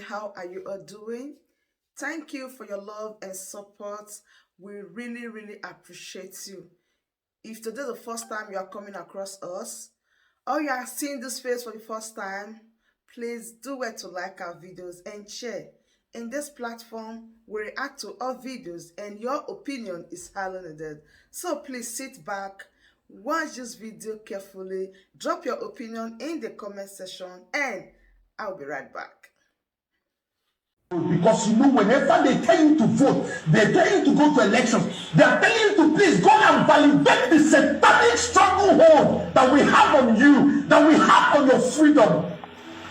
how are you all doing? Thank you for your love and support. We really appreciate you. If today is the first time you are coming across us, or you are seeing this face for the first time, please do well to like our videos and share. In this platform, we react to all videos and your opinion is highly needed. So please sit back, watch this video carefully, drop your opinion in the comment section, and I'll be right back. Because whenever they tell you to vote, they tell you to go to elections, they are telling you to please go and validate the satanic stranglehold that we have on you, that we have on your freedom.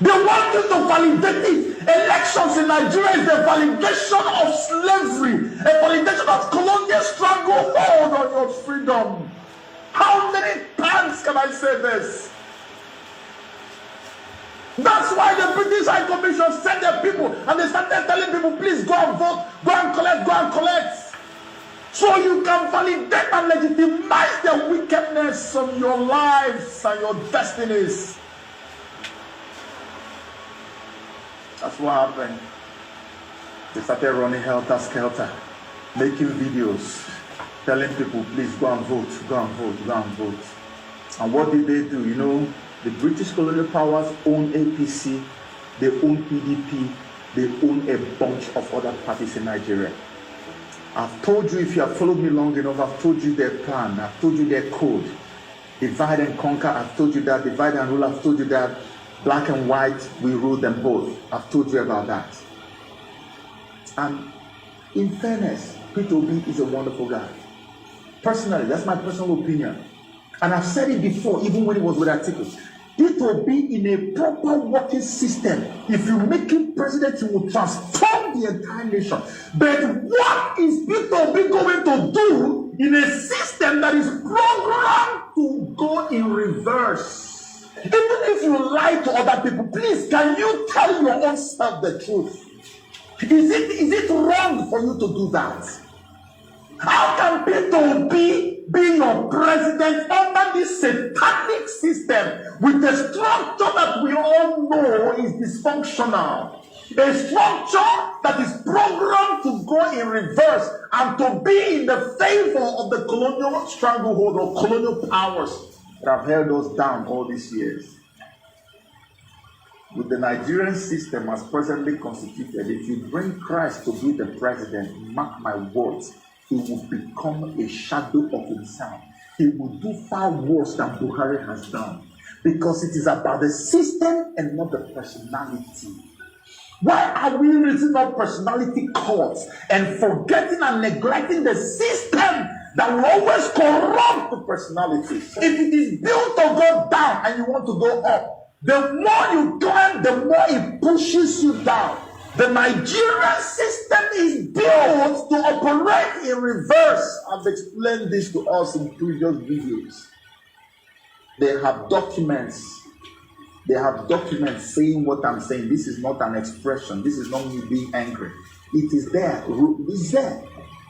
They want you to validate it. Elections in Nigeria is the validation of slavery, a validation of colonial stranglehold on your freedom. How many times can I say this? That's why the British High Commission sent their people and they started telling people, please go and vote, go and collect. So you can validate and legitimize the wickedness of your lives and your destinies. That's what happened. They started running helter-skelter, making videos, telling people, please go and vote, go and vote, go and vote. And what did they do? The British colonial powers own APC, they own PDP, they own a bunch of other parties in Nigeria. I've told you, if you have followed me long enough, I've told you their plan, I've told you their code. Divide and conquer, I've told you that. Divide and rule, I've told you that. Black and white, we rule them both. I've told you about that. And in fairness, Peter Obi is a wonderful guy. Personally, that's my personal opinion. And I've said it before, even when it was with articles. It will be in a proper working system. If you make him president, he will transform the entire nation. But what is Peter Obi going to do in a system that is programmed to go in reverse? Even if you lie to other people, please, can you tell your own self the truth? Is it wrong for you to do that? How can Peter Obi be your president under this satanic system with a structure that we all know is dysfunctional? A structure that is programmed to go in reverse and to be in the favor of the colonial stranglehold or colonial powers that have held us down all these years. With the Nigerian system as presently constituted, if you bring Christ to be the president, mark my words, he will become a shadow of himself. He will do far worse than Buhari has done. Because it is about the system and not the personality. Why are we raising up personality cults and forgetting and neglecting the system that will always corrupt the personality? If it is built to go down and you want to go up, the more you climb, the more it pushes you down. The Nigerian system is built to operate in reverse. I've explained this to us in previous videos. They have documents. They have documents saying what I'm saying. This is not an expression. This is not me being angry. It is there. It's there.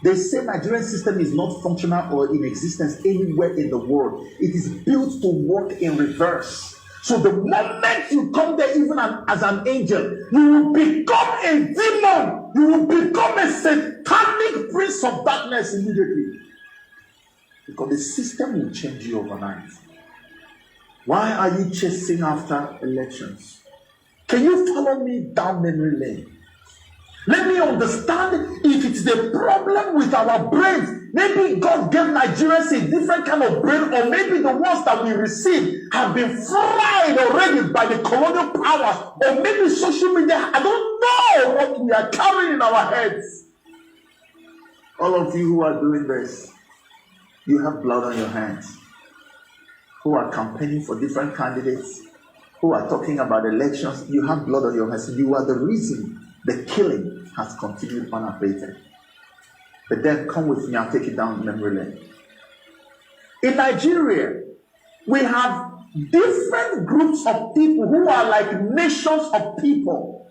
They say Nigerian system is not functional or in existence anywhere in the world. It is built to work in reverse. So the moment you come there, even as an angel, you will become a demon. You will become a satanic prince of darkness immediately. Because the system will change you overnight. Why are you chasing after elections? Can you follow me down memory lane? Let me understand if it's the problem with our brains. Maybe God gave Nigerians a different kind of brain, or maybe the ones that we receive have been fried already by the colonial powers, or maybe social media. I don't know what we are carrying in our heads. All of you who are doing this, you have blood on your hands. Who are campaigning for different candidates, who are talking about elections, you have blood on your hands. You are the reason the killing has continued unabated. But then come with me, I'll take it down memory lane. In Nigeria, we have different groups of people who are like nations of people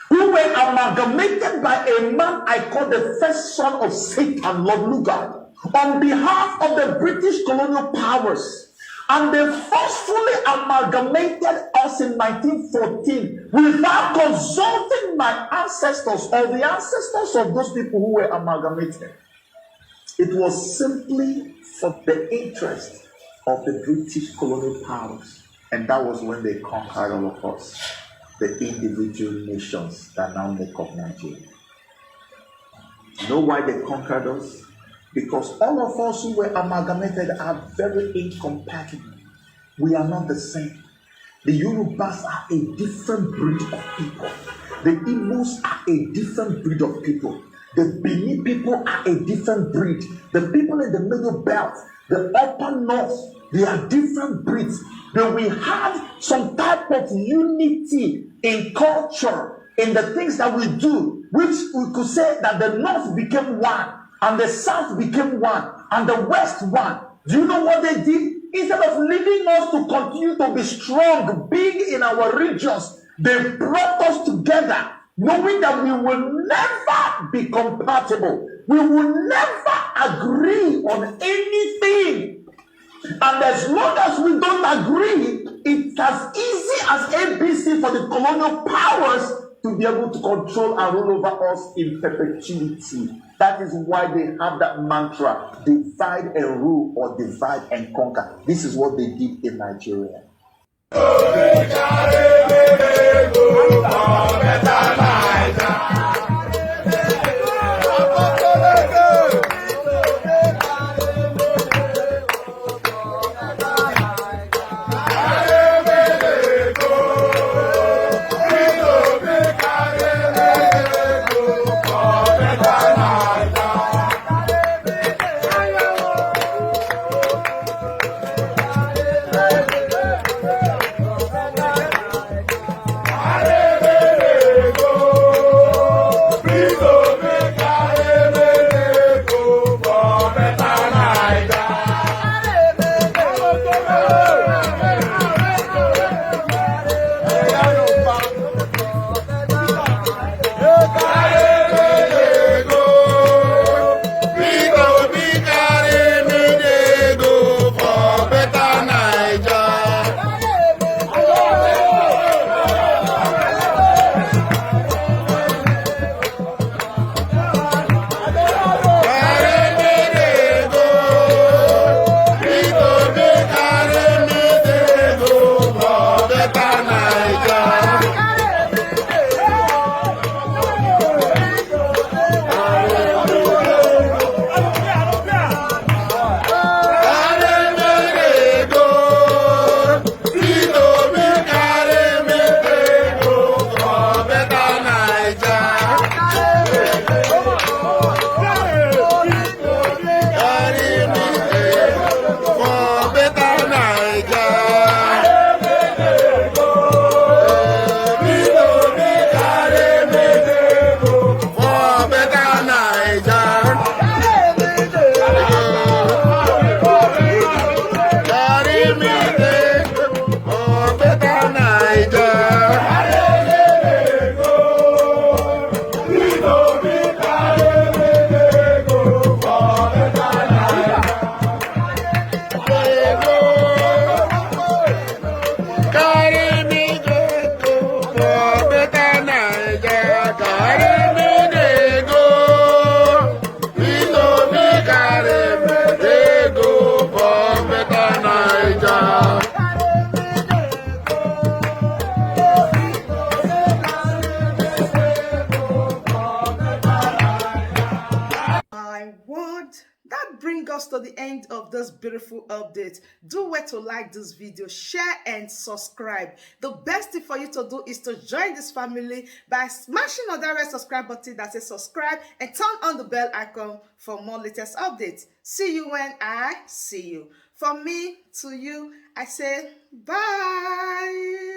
who were amalgamated by a man I call the first son of Satan, Lord Lugard, on behalf of the British colonial powers. And they forcefully amalgamated us in 1914 without consulting my ancestors or the ancestors of those people who were amalgamated. It was simply for the interest of the British colonial powers. And that was when they conquered all of us, the individual nations that now make up Nigeria. You know why they conquered us? Because all of us who were amalgamated are very incompatible. We are not the same. The Yorubas are a different breed of people. The Igbos are a different breed of people. The Benin people are a different breed. The people in the middle belt, the upper north, they are different breeds. But we have some type of unity in culture, in the things that we do, which we could say that the north became one, and the south became one, and the west one. Do you know what they did? Instead of leaving us to continue to be strong, big in our regions, they brought us together, knowing that we will never be compatible. We will never agree on anything. And as long as we don't agree, it's as easy as ABC for the colonial powers to be able to control and rule over us in perpetuity. That is why they have that mantra, divide and rule or divide and conquer. This is what they did in Nigeria. That brings us to the end of this beautiful update. Do well to like this video, share and subscribe. The best thing for you to do is to join this family by smashing on that red subscribe button that says subscribe and turn on the bell icon for more latest updates. See you when I see you. From me to you, I say bye.